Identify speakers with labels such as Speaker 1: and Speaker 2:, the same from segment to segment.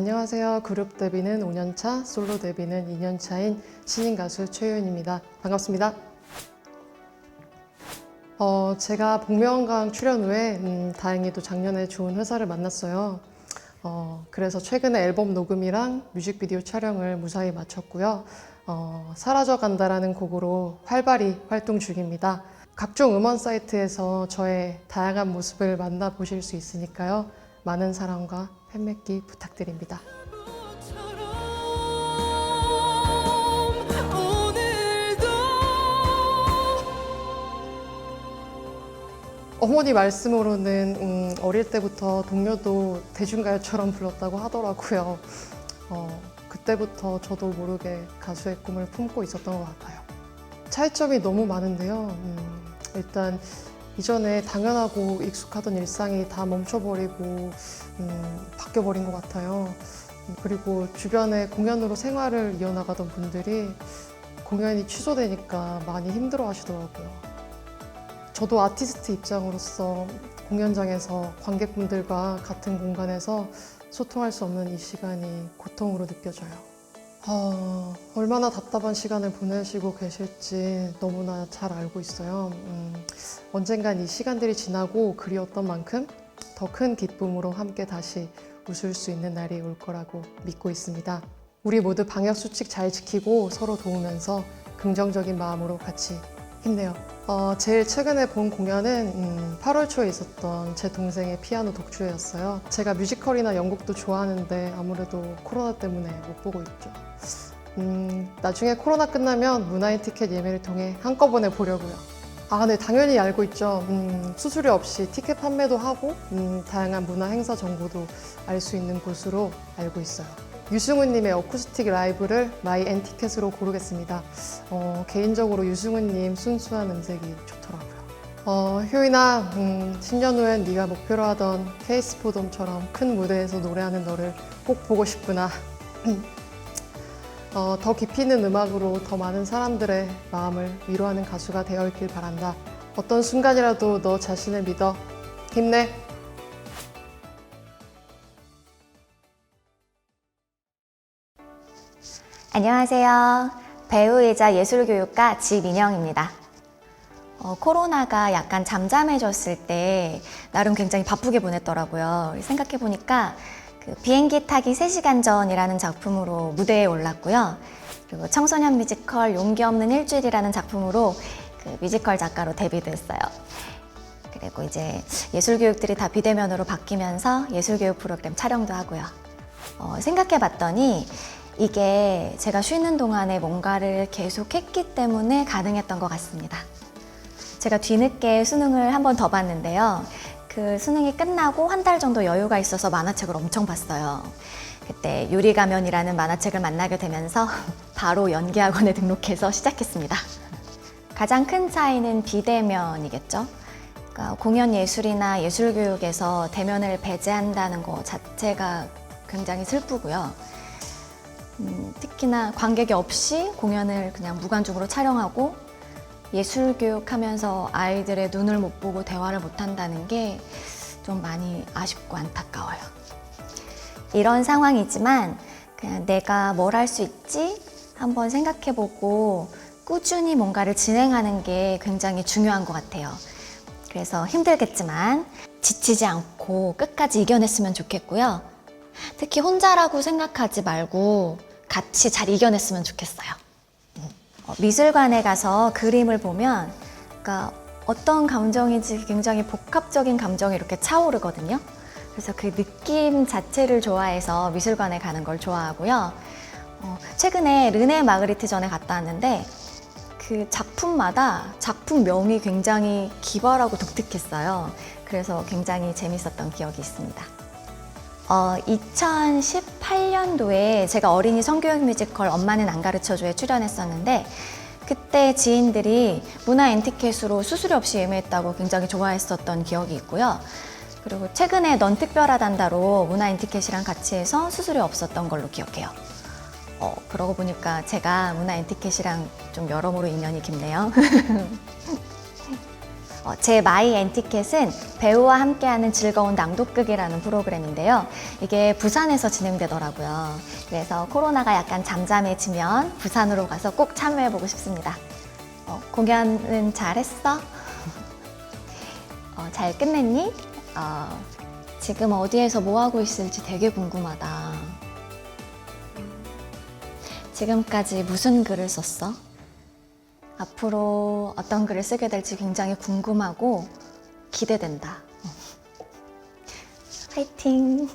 Speaker 1: 안녕하세요. 그룹 데뷔는 5년차, 솔로 데뷔는 2년차인 신인 가수 최유연입니다. 반갑습니다. 제가 복면가왕 출연 후에 다행히도 작년에 좋은 회사를 만났어요. 그래서 최근에 앨범 녹음이랑 뮤직비디오 촬영을 무사히 마쳤고요. 사라져간다라는 곡으로 활발히 활동 중입니다. 각종 음원 사이트에서 저의 다양한 모습을 만나보실 수 있으니까요. 많은 사랑과 팬맺기 부탁드립니다. 어머니 말씀으로는 어릴 때부터 동요도 대중가요처럼 불렀다고 하더라고요. 그때부터 저도 모르게 가수의 꿈을 품고 있었던 것 같아요. 차이점이 너무 많은데요. 일단 이전에 당연하고 익숙하던 일상이 다 멈춰버리고 바뀌어버린 것 같아요. 그리고 주변에 공연으로 생활을 이어나가던 분들이 공연이 취소되니까 많이 힘들어 하시더라고요. 저도 아티스트 입장으로서 공연장에서 관객분들과 같은 공간에서 소통할 수 없는 이 시간이 고통으로 느껴져요. 얼마나 답답한 시간을 보내시고 계실지 너무나 잘 알고 있어요. 언젠간 이 시간들이 지나고 그리웠던 만큼 더 큰 기쁨으로 함께 다시 웃을 수 있는 날이 올 거라고 믿고 있습니다. 우리 모두 방역 수칙 잘 지키고 서로 도우면서 긍정적인 마음으로 같이 힘내요. 제일 최근에 본 공연은 8월 초에 있었던 제 동생의 피아노 독주회였어요. 제가 뮤지컬이나 연극도 좋아하는데 아무래도 코로나 때문에 못 보고 있죠. 나중에 코로나 끝나면 문화인 티켓 예매를 통해 한꺼번에 보려고요. 네, 당연히 알고 있죠. 수수료 없이 티켓 판매도 하고 다양한 문화 행사 정보도 알 수 있는 곳으로 알고 있어요. 유승훈님의 어쿠스틱 라이브를 마이 엔티켓으로 고르겠습니다. 개인적으로 유승훈님 순수한 음색이 좋더라고요. 효인아, 10년 후엔 네가 목표로 하던 케이스포돔처럼 큰 무대에서 노래하는 너를 꼭 보고 싶구나. 더 깊이 있는 음악으로 더 많은 사람들의 마음을 위로하는 가수가 되어 있길 바란다. 어떤 순간이라도 너 자신을 믿어. 힘내.
Speaker 2: 안녕하세요. 배우이자 예술교육가 지민영입니다. 코로나가 약간 잠잠해졌을 때 나름 굉장히 바쁘게 보냈더라고요. 생각해보니까 그 비행기 타기 3시간 전이라는 작품으로 무대에 올랐고요. 그리고 청소년 뮤지컬 용기 없는 일주일이라는 작품으로 그 뮤지컬 작가로 데뷔도 했어요. 그리고 이제 예술교육들이 다 비대면으로 바뀌면서 예술교육 프로그램 촬영도 하고요. 생각해봤더니 이게 제가 쉬는 동안에 뭔가를 계속 했기 때문에 가능했던 것 같습니다. 제가 뒤늦게 수능을 한 번 더 봤는데요. 그 수능이 끝나고 한 달 정도 여유가 있어서 만화책을 엄청 봤어요. 그때 유리가면이라는 만화책을 만나게 되면서 바로 연기학원에 등록해서 시작했습니다. 가장 큰 차이는 비대면이겠죠. 그러니까 공연 예술이나 예술교육에서 대면을 배제한다는 것 자체가 굉장히 슬프고요. 특히나 관객이 없이 공연을 그냥 무관중으로 촬영하고 예술교육하면서 아이들의 눈을 못 보고 대화를 못 한다는 게 좀 많이 아쉽고 안타까워요. 이런 상황이지만 그냥 내가 뭘 할 수 있지? 한번 생각해보고 꾸준히 뭔가를 진행하는 게 굉장히 중요한 것 같아요. 그래서 힘들겠지만 지치지 않고 끝까지 이겨냈으면 좋겠고요. 특히 혼자라고 생각하지 말고 같이 잘 이겨냈으면 좋겠어요. 미술관에 가서 그림을 보면 그러니까 어떤 감정인지 굉장히 복합적인 감정이 이렇게 차오르거든요. 그래서 그 느낌 자체를 좋아해서 미술관에 가는 걸 좋아하고요. 최근에 르네 마그리트 전에 갔다 왔는데 그 작품마다 작품명이 굉장히 기발하고 독특했어요. 그래서 굉장히 재밌었던 기억이 있습니다. 2018년도에 제가 어린이 성교육 뮤지컬 엄마는 안 가르쳐줘에 출연했었는데 그때 지인들이 문화 엔티켓으로 수수료 없이 예매했다고 굉장히 좋아했었던 기억이 있고요. 그리고 최근에 넌 특별하단다로 문화 엔티켓이랑 같이 해서 수수료 없었던 걸로 기억해요. 그러고 보니까 제가 문화 엔티켓이랑 좀 여러모로 인연이 깊네요. 제 마이 앤티켓은 배우와 함께하는 즐거운 낭독극이라는 프로그램인데요. 이게 부산에서 진행되더라고요. 그래서 코로나가 약간 잠잠해지면 부산으로 가서 꼭 참여해보고 싶습니다. 공연은 잘했어? 잘 끝냈니? 지금 어디에서 뭐 하고 있을지 되게 궁금하다. 지금까지 무슨 글을 썼어? 앞으로 어떤 글을 쓰게 될지 굉장히 궁금하고 기대된다. 화이팅!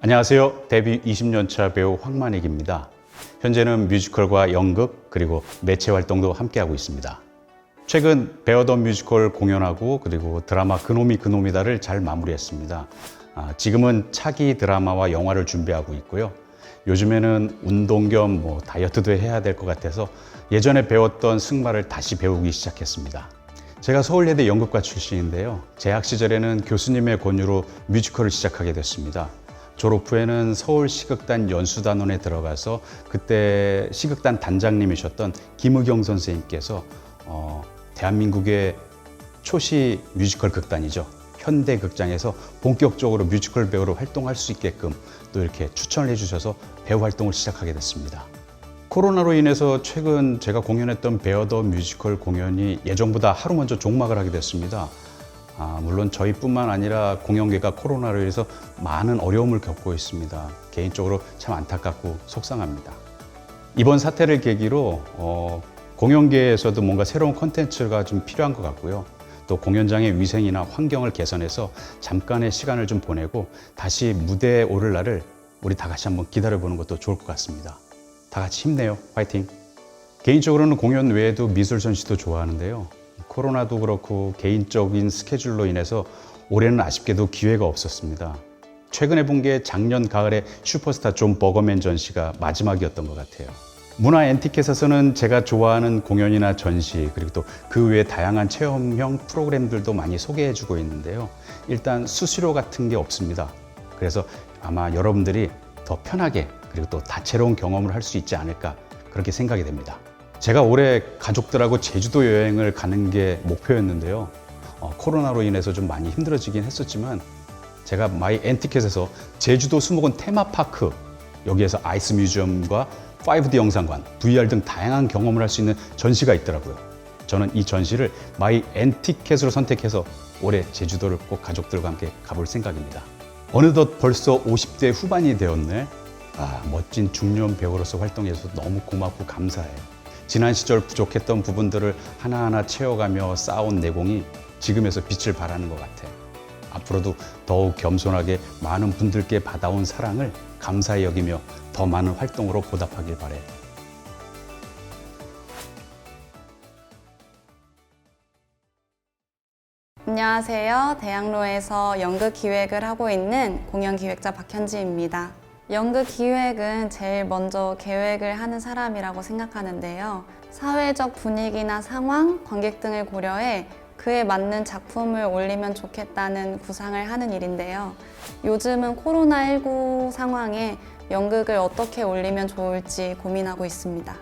Speaker 3: 안녕하세요. 데뷔 20년차 배우 황만익입니다. 현재는 뮤지컬과 연극 그리고 매체 활동도 함께하고 있습니다. 최근 베어더 뮤지컬 공연하고 그리고 드라마 그놈이 그놈이다를 잘 마무리했습니다. 지금은 차기 드라마와 영화를 준비하고 있고요. 요즘에는 운동 겸 다이어트도 해야 될 것 같아서 예전에 배웠던 승마를 다시 배우기 시작했습니다. 제가 서울예대 연극과 출신인데요. 재학 시절에는 교수님의 권유로 뮤지컬을 시작하게 됐습니다. 졸업 후에는 서울시극단 연수단원에 들어가서 그때 시극단 단장님이셨던 김의경 선생님께서 대한민국의 초시 뮤지컬 극단이죠. 현대극장에서 본격적으로 뮤지컬 배우로 활동할 수 있게끔 또 이렇게 추천을 해주셔서 배우 활동을 시작하게 됐습니다. 코로나로 인해서 최근 제가 공연했던 베어더 뮤지컬 공연이 예정보다 하루 먼저 종막을 하게 됐습니다. 물론 저희뿐만 아니라 공연계가 코로나로 인해서 많은 어려움을 겪고 있습니다. 개인적으로 참 안타깝고 속상합니다. 이번 사태를 계기로 공연계에서도 뭔가 새로운 콘텐츠가 좀 필요한 것 같고요. 또 공연장의 위생이나 환경을 개선해서 잠깐의 시간을 좀 보내고 다시 무대에 오를 날을 우리 다 같이 한번 기다려보는 것도 좋을 것 같습니다. 다 같이 힘내요. 화이팅! 개인적으로는 공연 외에도 미술 전시도 좋아하는데요. 코로나도 그렇고 개인적인 스케줄로 인해서 올해는 아쉽게도 기회가 없었습니다. 최근에 본 게 작년 가을에 슈퍼스타 존 버거맨 전시가 마지막이었던 것 같아요. 문화 앤티켓에서는 제가 좋아하는 공연이나 전시 그리고 또 그 외에 다양한 체험형 프로그램들도 많이 소개해주고 있는데요. 일단 수수료 같은 게 없습니다. 그래서 아마 여러분들이 더 편하게 그리고 또 다채로운 경험을 할 수 있지 않을까 그렇게 생각이 됩니다. 제가 올해 가족들하고 제주도 여행을 가는 게 목표였는데요. 코로나로 인해서 좀 많이 힘들어지긴 했었지만 제가 마이 앤티켓에서 제주도 수목원 테마파크 여기에서 아이스 뮤지엄과 5D 영상관, VR 등 다양한 경험을 할 수 있는 전시가 있더라고요. 저는 이 전시를 마이 앤티켓으로 선택해서 올해 제주도를 꼭 가족들과 함께 가볼 생각입니다. 어느덧 벌써 50대 후반이 되었네. 멋진 중년 배우로서 활동해서 너무 고맙고 감사해요. 지난 시절 부족했던 부분들을 하나하나 채워가며 쌓아온 내공이 지금에서 빛을 발하는 것 같아요. 앞으로도 더욱 겸손하게 많은 분들께 받아온 사랑을 감사히 여기며 더 많은 활동으로 보답하길 바래요.
Speaker 4: 안녕하세요. 대학로에서 연극 기획을 하고 있는 공연기획자 박현지입니다. 연극 기획은 제일 먼저 계획을 하는 사람이라고 생각하는데요. 사회적 분위기나 상황, 관객 등을 고려해 그에 맞는 작품을 올리면 좋겠다는 구상을 하는 일인데요. 요즘은 코로나19 상황에 연극을 어떻게 올리면 좋을지 고민하고 있습니다.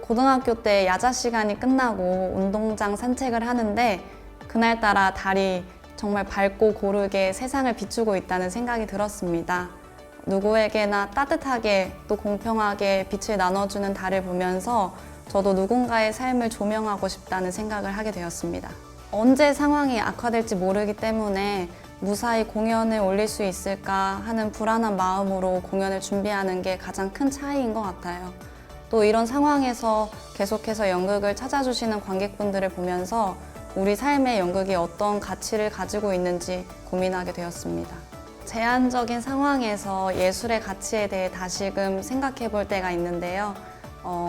Speaker 4: 고등학교 때 야자 시간이 끝나고 운동장 산책을 하는데 그날따라 달이 정말 밝고 고르게 세상을 비추고 있다는 생각이 들었습니다. 누구에게나 따뜻하게 또 공평하게 빛을 나눠주는 달을 보면서 저도 누군가의 삶을 조명하고 싶다는 생각을 하게 되었습니다. 언제 상황이 악화될지 모르기 때문에 무사히 공연을 올릴 수 있을까 하는 불안한 마음으로 공연을 준비하는 게 가장 큰 차이인 것 같아요. 또 이런 상황에서 계속해서 연극을 찾아주시는 관객분들을 보면서 우리 삶의 연극이 어떤 가치를 가지고 있는지 고민하게 되었습니다. 제한적인 상황에서 예술의 가치에 대해 다시금 생각해 볼 때가 있는데요.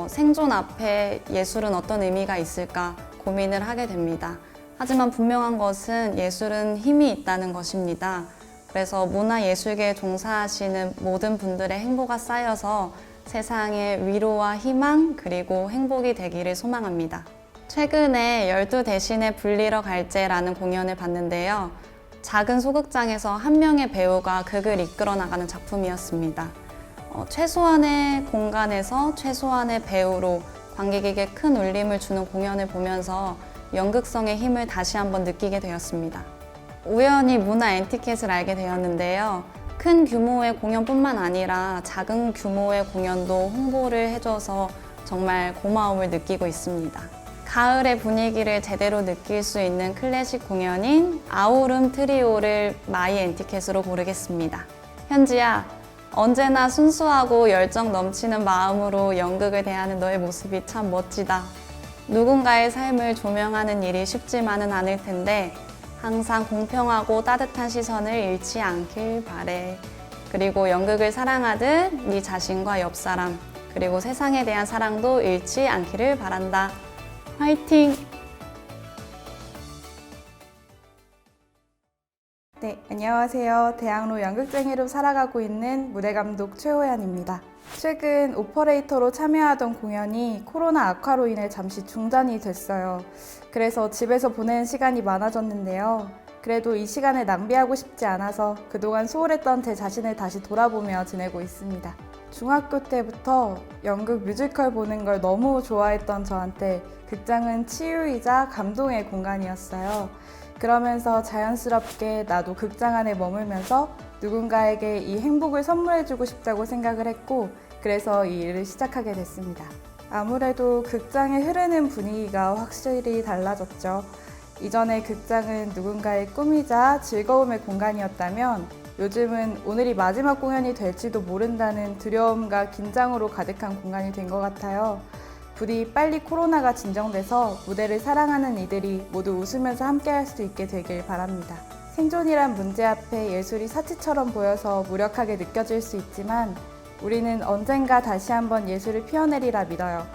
Speaker 4: 생존 앞에 예술은 어떤 의미가 있을까 고민을 하게 됩니다. 하지만 분명한 것은 예술은 힘이 있다는 것입니다. 그래서 문화예술계에 종사하시는 모든 분들의 행보가 쌓여서 세상에 위로와 희망 그리고 행복이 되기를 소망합니다. 최근에 12대신의 불리러 갈제라는 공연을 봤는데요. 작은 소극장에서 한 명의 배우가 극을 이끌어 나가는 작품이었습니다. 최소한의 공간에서 최소한의 배우로 관객에게 큰 울림을 주는 공연을 보면서 연극성의 힘을 다시 한번 느끼게 되었습니다. 우연히 문화 앤티켓을 알게 되었는데요. 큰 규모의 공연뿐만 아니라 작은 규모의 공연도 홍보를 해줘서 정말 고마움을 느끼고 있습니다. 가을의 분위기를 제대로 느낄 수 있는 클래식 공연인 아우름 트리오를 마이 앤티켓으로 고르겠습니다. 현지야, 언제나 순수하고 열정 넘치는 마음으로 연극을 대하는 너의 모습이 참 멋지다. 누군가의 삶을 조명하는 일이 쉽지만은 않을 텐데 항상 공평하고 따뜻한 시선을 잃지 않길 바래. 그리고 연극을 사랑하듯 네 자신과 옆 사람, 그리고 세상에 대한 사랑도 잃지 않기를 바란다. 화이팅!
Speaker 5: 네, 안녕하세요. 대학로 연극쟁이로 살아가고 있는 무대감독 최호연입니다. 최근 오퍼레이터로 참여하던 공연이 코로나 악화로 인해 잠시 중단이 됐어요. 그래서 집에서 보내는 시간이 많아졌는데요. 그래도 이 시간을 낭비하고 싶지 않아서 그동안 소홀했던 제 자신을 다시 돌아보며 지내고 있습니다. 중학교 때부터 연극 뮤지컬 보는 걸 너무 좋아했던 저한테 극장은 치유이자 감동의 공간이었어요. 그러면서 자연스럽게 나도 극장 안에 머물면서 누군가에게 이 행복을 선물해주고 싶다고 생각을 했고, 그래서 이 일을 시작하게 됐습니다. 아무래도 극장에 흐르는 분위기가 확실히 달라졌죠. 이전에 극장은 누군가의 꿈이자 즐거움의 공간이었다면 요즘은 오늘이 마지막 공연이 될지도 모른다는 두려움과 긴장으로 가득한 공간이 된 것 같아요. 부디 빨리 코로나가 진정돼서 무대를 사랑하는 이들이 모두 웃으면서 함께할 수 있게 되길 바랍니다. 생존이란 문제 앞에 예술이 사치처럼 보여서 무력하게 느껴질 수 있지만 우리는 언젠가 다시 한번 예술을 피어내리라 믿어요.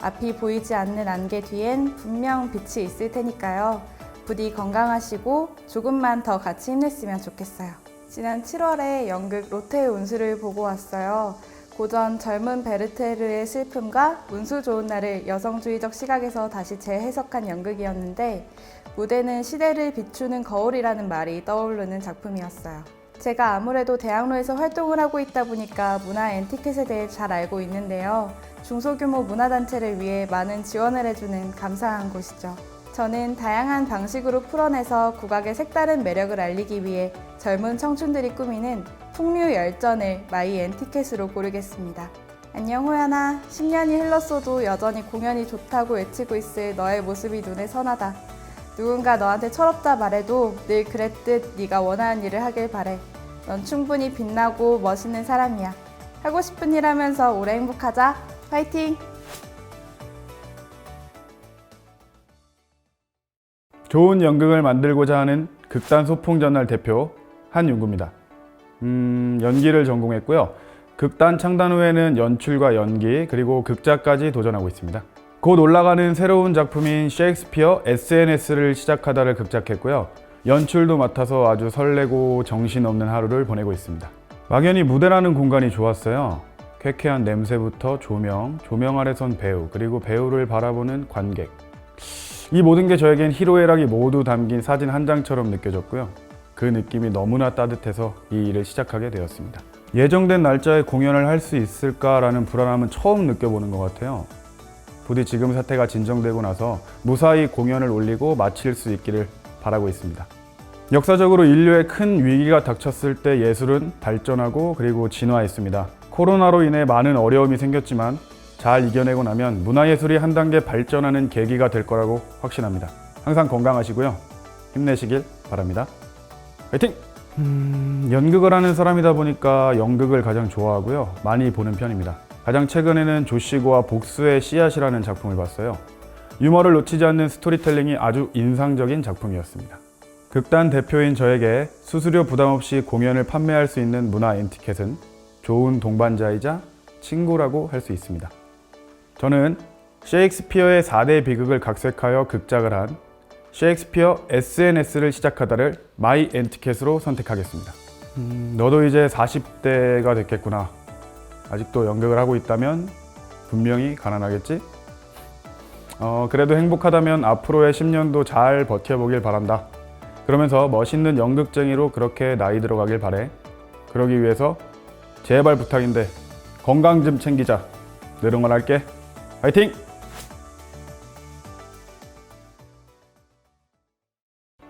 Speaker 5: 앞이 보이지 않는 안개 뒤엔 분명 빛이 있을 테니까요. 부디 건강하시고 조금만 더 같이 힘냈으면 좋겠어요. 지난 7월에 연극 로테의 운수를 보고 왔어요. 고전 젊은 베르테르의 슬픔과 운수 좋은 날을 여성주의적 시각에서 다시 재해석한 연극이었는데 무대는 시대를 비추는 거울이라는 말이 떠오르는 작품이었어요. 제가 아무래도 대학로에서 활동을 하고 있다 보니까 문화 앤티켓에 대해 잘 알고 있는데요. 중소규모 문화단체를 위해 많은 지원을 해주는 감사한 곳이죠. 저는 다양한 방식으로 풀어내서 국악의 색다른 매력을 알리기 위해 젊은 청춘들이 꾸미는 풍류 열전을 마이 앤티켓으로 고르겠습니다. 안녕 호연아, 10년이 흘렀어도 여전히 공연이 좋다고 외치고 있을 너의 모습이 눈에 선하다. 누군가 너한테 철없다 말해도 늘 그랬듯 네가 원하는 일을 하길 바래. 넌 충분히 빛나고 멋있는 사람이야. 하고 싶은 일 하면서 오래 행복하자. 파이팅!
Speaker 6: 좋은 연극을 만들고자 하는 극단 소풍전날 대표 한윤구입니다. 연기를 전공했고요. 극단 창단 후에는 연출과 연기 그리고 극작까지 도전하고 있습니다. 곧 올라가는 새로운 작품인 셰익스피어 SNS를 시작하다를 극작했고요. 연출도 맡아서 아주 설레고 정신없는 하루를 보내고 있습니다. 막연히 무대라는 공간이 좋았어요. 쾌쾌한 냄새부터 조명 아래 선 배우, 그리고 배우를 바라보는 관객. 이 모든 게 저에겐 희로애락이 모두 담긴 사진 한 장처럼 느껴졌고요. 그 느낌이 너무나 따뜻해서 이 일을 시작하게 되었습니다. 예정된 날짜에 공연을 할 수 있을까라는 불안함은 처음 느껴보는 것 같아요. 부디 지금 사태가 진정되고 나서 무사히 공연을 올리고 마칠 수 있기를 바라고 있습니다. 역사적으로 인류의 큰 위기가 닥쳤을 때 예술은 발전하고 그리고 진화했습니다. 코로나로 인해 많은 어려움이 생겼지만 잘 이겨내고 나면 문화예술이 한 단계 발전하는 계기가 될 거라고 확신합니다. 항상 건강하시고요. 힘내시길 바랍니다. 화이팅! 연극을 하는 사람이다 보니까 연극을 가장 좋아하고요. 많이 보는 편입니다. 가장 최근에는 조시고와 복수의 씨앗이라는 작품을 봤어요. 유머를 놓치지 않는 스토리텔링이 아주 인상적인 작품이었습니다. 극단 대표인 저에게 수수료 부담 없이 공연을 판매할 수 있는 문화 앤티켓은 좋은 동반자이자 친구라고 할 수 있습니다. 저는 셰익스피어의 4대 비극을 각색하여 극작을 한 셰익스피어 SNS를 시작하다를 마이 앤티켓으로 선택하겠습니다. 너도 이제 40대가 됐겠구나. 아직도 연극을 하고 있다면 분명히 가난하겠지? 그래도 행복하다면 앞으로의 10년도 잘 버텨보길 바란다. 그러면서 멋있는 연극쟁이로 그렇게 나이 들어가길 바래. 그러기 위해서 제발 부탁인데 건강 좀 챙기자. 늘 응원할게. 화이팅!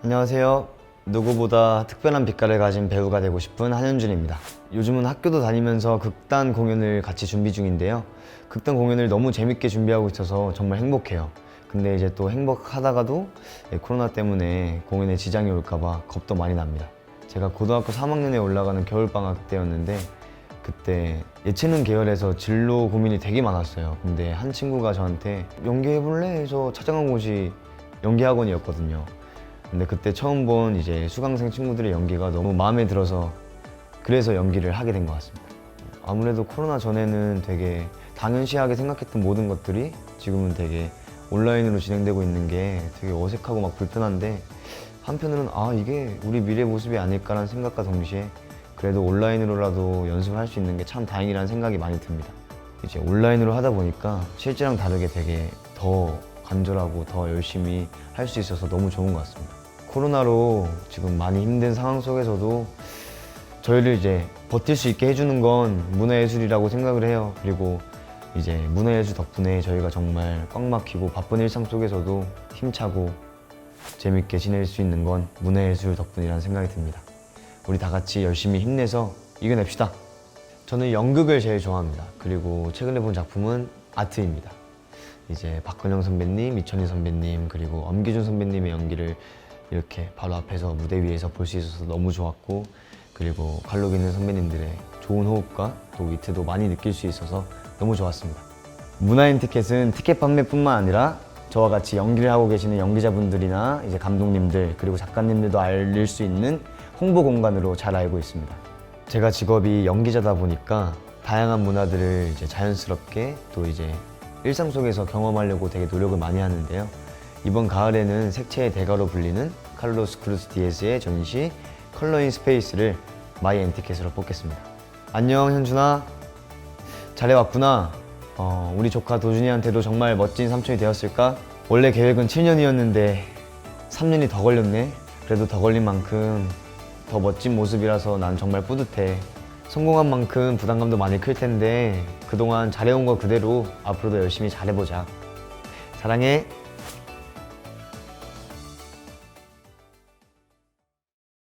Speaker 7: 안녕하세요. 누구보다 특별한 빛깔을 가진 배우가 되고 싶은 한현준입니다. 요즘은 학교도 다니면서 극단 공연을 같이 준비 중인데요. 극단 공연을 너무 재밌게 준비하고 있어서 정말 행복해요. 근데 이제 또 행복하다가도 코로나 때문에 공연에 지장이 올까봐 겁도 많이 납니다. 제가 고등학교 3학년에 올라가는 겨울방학 때였는데 그때 예체능 계열에서 진로 고민이 되게 많았어요. 근데 한 친구가 저한테 연기해볼래? 해서 찾아간 곳이 연기학원이었거든요. 근데 그때 처음 본 이제 수강생 친구들의 연기가 너무 마음에 들어서 그래서 연기를 하게 된 것 같습니다. 아무래도 코로나 전에는 되게 당연시하게 생각했던 모든 것들이 지금은 되게 온라인으로 진행되고 있는 게 되게 어색하고 막 불편한데 한편으로는 아 이게 우리 미래 모습이 아닐까라는 생각과 동시에 그래도 온라인으로라도 연습을 할 수 있는 게 참 다행이라는 생각이 많이 듭니다. 이제 온라인으로 하다 보니까 실제랑 다르게 되게 더 간절하고 더 열심히 할 수 있어서 너무 좋은 것 같습니다. 코로나로 지금 많이 힘든 상황 속에서도 저희를 이제 버틸 수 있게 해주는 건 문화예술이라고 생각을 해요. 그리고 이제 문화예술 덕분에 저희가 정말 꽉 막히고 바쁜 일상 속에서도 힘차고 재밌게 지낼 수 있는 건 문화예술 덕분이라는 생각이 듭니다. 우리 다 같이 열심히 힘내서 이겨냅시다. 저는 연극을 제일 좋아합니다. 그리고 최근에 본 작품은 아트입니다. 이제 박근영 선배님, 이천희 선배님, 그리고 엄기준 선배님의 연기를 이렇게 바로 앞에서 무대 위에서 볼 수 있어서 너무 좋았고 그리고 관록 있는 선배님들의 좋은 호흡과 또 위트도 많이 느낄 수 있어서 너무 좋았습니다. 문화인 티켓은 티켓 판매뿐만 아니라 저와 같이 연기를 하고 계시는 연기자분들이나 이제 감독님들 그리고 작가님들도 알릴 수 있는 홍보 공간으로 잘 알고 있습니다. 제가 직업이 연기자다 보니까 다양한 문화들을 이제 자연스럽게 또 이제 일상 속에서 경험하려고 되게 노력을 많이 하는데요. 이번 가을에는 색채의 대가로 불리는 칼로스 크루스 디에스의 전시 컬러인 스페이스를 마이 엔티켓으로 뽑겠습니다. 안녕 현준아, 잘해왔구나. 우리 조카 도준이한테도 정말 멋진 삼촌이 되었을까? 원래 계획은 7년이었는데 3년이 더 걸렸네. 그래도 더 걸린 만큼 더 멋진 모습이라서 난 정말 뿌듯해. 성공한 만큼 부담감도 많이 클 텐데 그동안 잘해온 거 그대로 앞으로도 열심히 잘해보자. 사랑해.